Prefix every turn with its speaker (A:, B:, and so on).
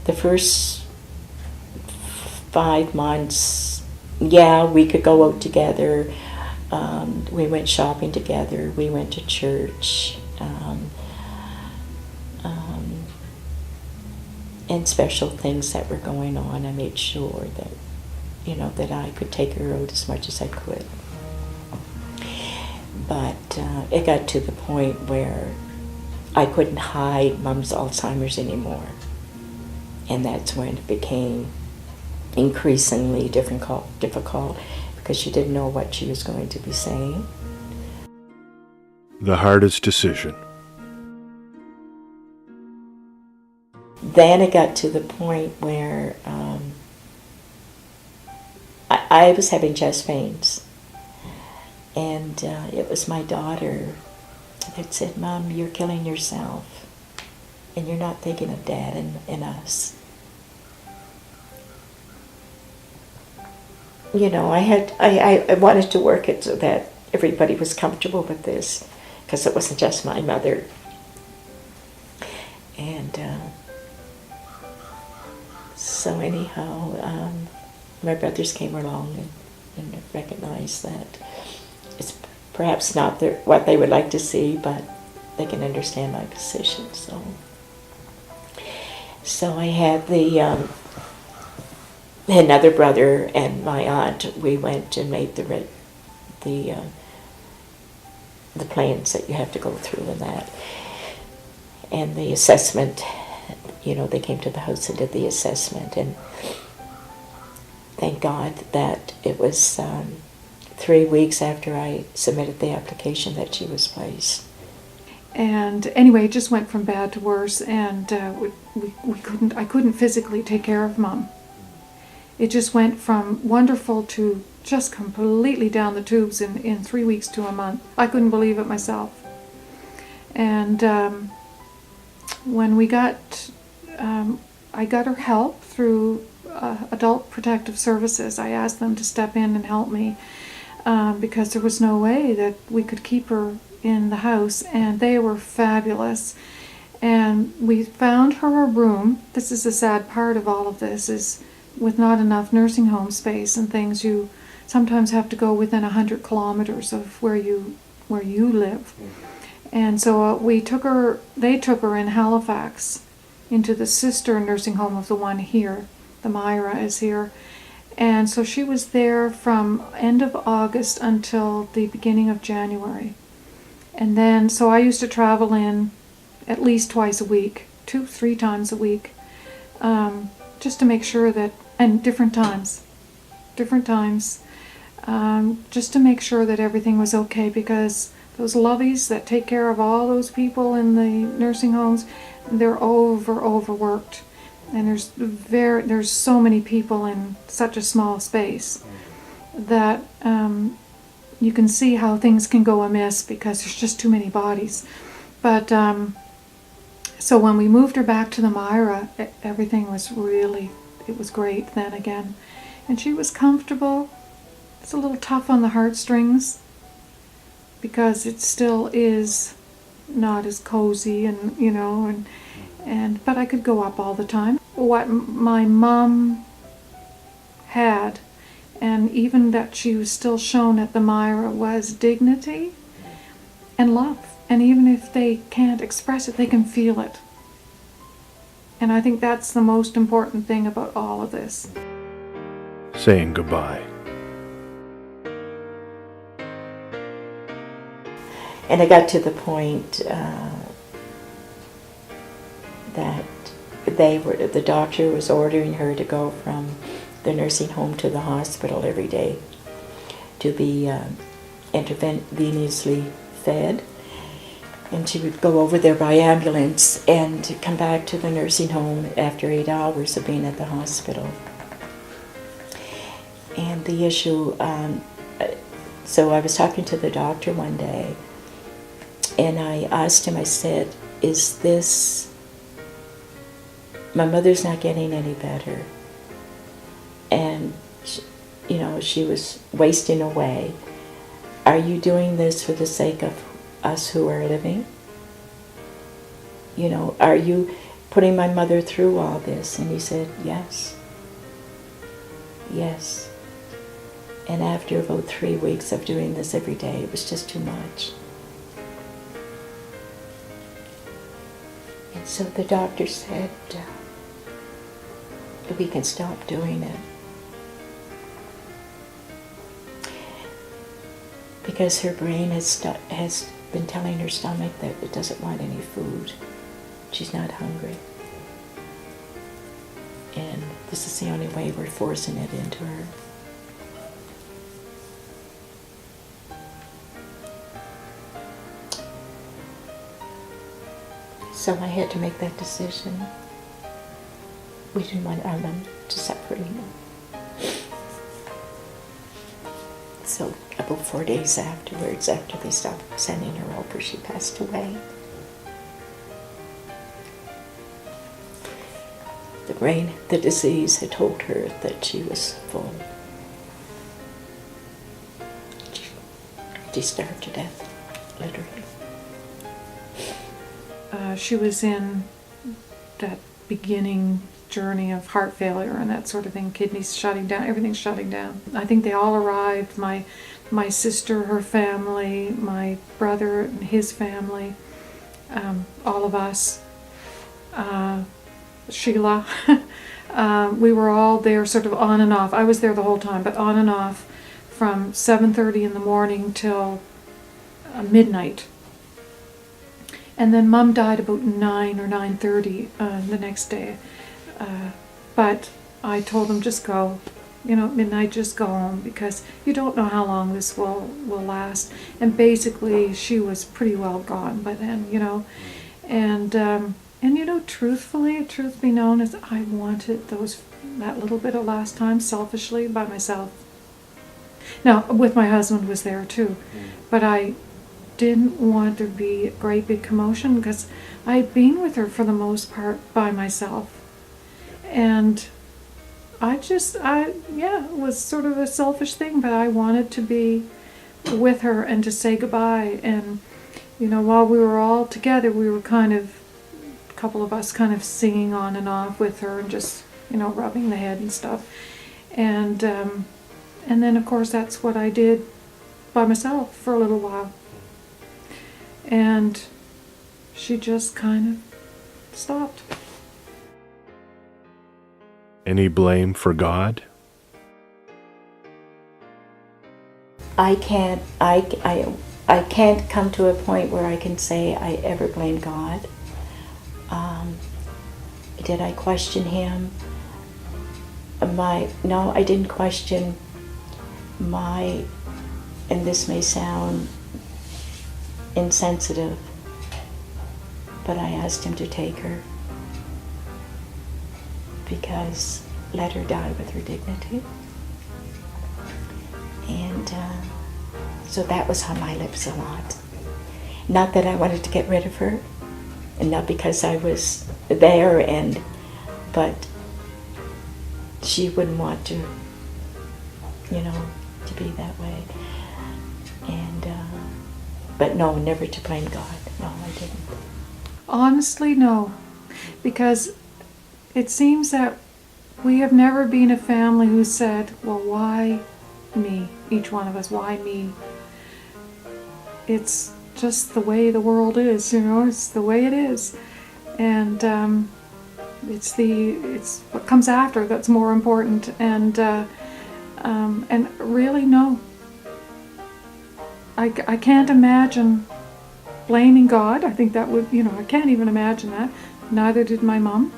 A: the first 5 months, yeah, we could go out together. We went shopping together. We went to church. And special things that were going on, I made sure that, that I could take her out as much as I could. But it got to the point where I couldn't hide Mom's Alzheimer's anymore. And that's when it became increasingly difficult because she didn't know what she was going to be saying.
B: The hardest decision.
A: Then it got to the point where I was having chest pains. And it was my daughter that said, "Mom, you're killing yourself. And you're not thinking of Dad and us." I wanted to work it so that everybody was comfortable with this, because it wasn't just my mother. And so anyhow, my brothers came along and recognized that it's perhaps not what they would like to see, but they can understand my position. So I had another brother and my aunt. We went and made the plans that you have to go through and that, and the assessment. They came to the house and did the assessment, and thank God that it was 3 weeks after I submitted the application that she was placed.
C: And anyway, it just went from bad to worse, and I couldn't physically take care of Mom. It just went from wonderful to just completely down the tubes in 3 weeks to a month. I couldn't believe it myself. And when I got her help through Adult Protective Services. I asked them to step in and help me because there was no way that we could keep her in the house, and they were fabulous. And we found her a room. This is the sad part of all of this, is with not enough nursing home space and things, you sometimes have to go within 100 kilometers of where you live. And so they took her in Halifax into the sister nursing home of the one here. The Myra is here. And so she was there from end of August until the beginning of January. And then, so I used to travel in at least twice a week, 2-3 times a week, just to make sure that, and different times, just to make sure that everything was okay, because those lovies that take care of all those people in the nursing homes, they're overworked. And there's so many people in such a small space that you can see how things can go amiss because there's just too many bodies. But so when we moved her back to the Myra, everything was it was great then again. And she was comfortable. It's a little tough on the heartstrings because it still is not as cozy and but I could go up all the time. What my mom had, and even that she was still shown at the Myra, was dignity and love. And even if they can't express it, they can feel it. And I think that's the most important thing about all of this.
B: Saying goodbye.
A: And I got to the point that the doctor was ordering her to go from the nursing home to the hospital every day to be intravenously fed. And she would go over there by ambulance and come back to the nursing home after 8 hours of being at the hospital. And the issue, so I was talking to the doctor one day, and I asked him, I said, is this, my mother's not getting any better. And, she was wasting away. Are you doing this for the sake of us who are living? Are you putting my mother through all this? And he said, yes. Yes. And after about 3 weeks of doing this every day, it was just too much. And so the doctor said, we can stop doing it. Because her brain has been telling her stomach that it doesn't want any food. She's not hungry. And this is the only way we're forcing it into her. So I had to make that decision. We didn't want Arlen to suffer anymore. So about 4 days afterwards, after they stopped sending her over, she passed away. The disease had told her that she was full. She starved to death, literally.
C: She was in that beginning journey of heart failure and that sort of thing, kidneys shutting down, everything's shutting down. I think they all arrived, my sister, her family, my brother and his family, all of us, Sheila. We were all there sort of on and off. I was there the whole time, but on and off from 7:30 in the morning till midnight. And then Mum died about 9 or 9:30 the next day. But I told him, just go. You know, at midnight, just go home, because you don't know how long this will last. And basically, she was pretty well gone by then, you know. And you know, truthfully, truth be known, is I wanted that little bit of last time selfishly by myself. Now, with my husband was there too, but I didn't want there to be a great big commotion, because I'd been with her for the most part by myself. And it was sort of a selfish thing, but I wanted to be with her and to say goodbye. And, you know, while we were all together, we were a couple of us kind of singing on and off with her and just, you know, rubbing the head and stuff. And then, of course, that's what I did by myself for a little while. And she just kind of stopped.
B: Any blame for God?
A: I can't come to a point where I can say I ever blame God. Did I question him? No, I didn't question and this may sound insensitive, but I asked him to take her, because let her die with her dignity. And so that was on my lips a lot. Not that I wanted to get rid of her, and not because I was there, but she wouldn't want to, you know, to be that way. And but no, never to blame God. No, I didn't.
C: Honestly, no, because it seems that we have never been a family who said, well, why me? Each one of us, why me? It's just the way the world is, you know, it's the way it is. And it's what comes after that's more important. And really, no. I can't imagine blaming God. I think that would, you know, I can't even imagine that. Neither did my mom.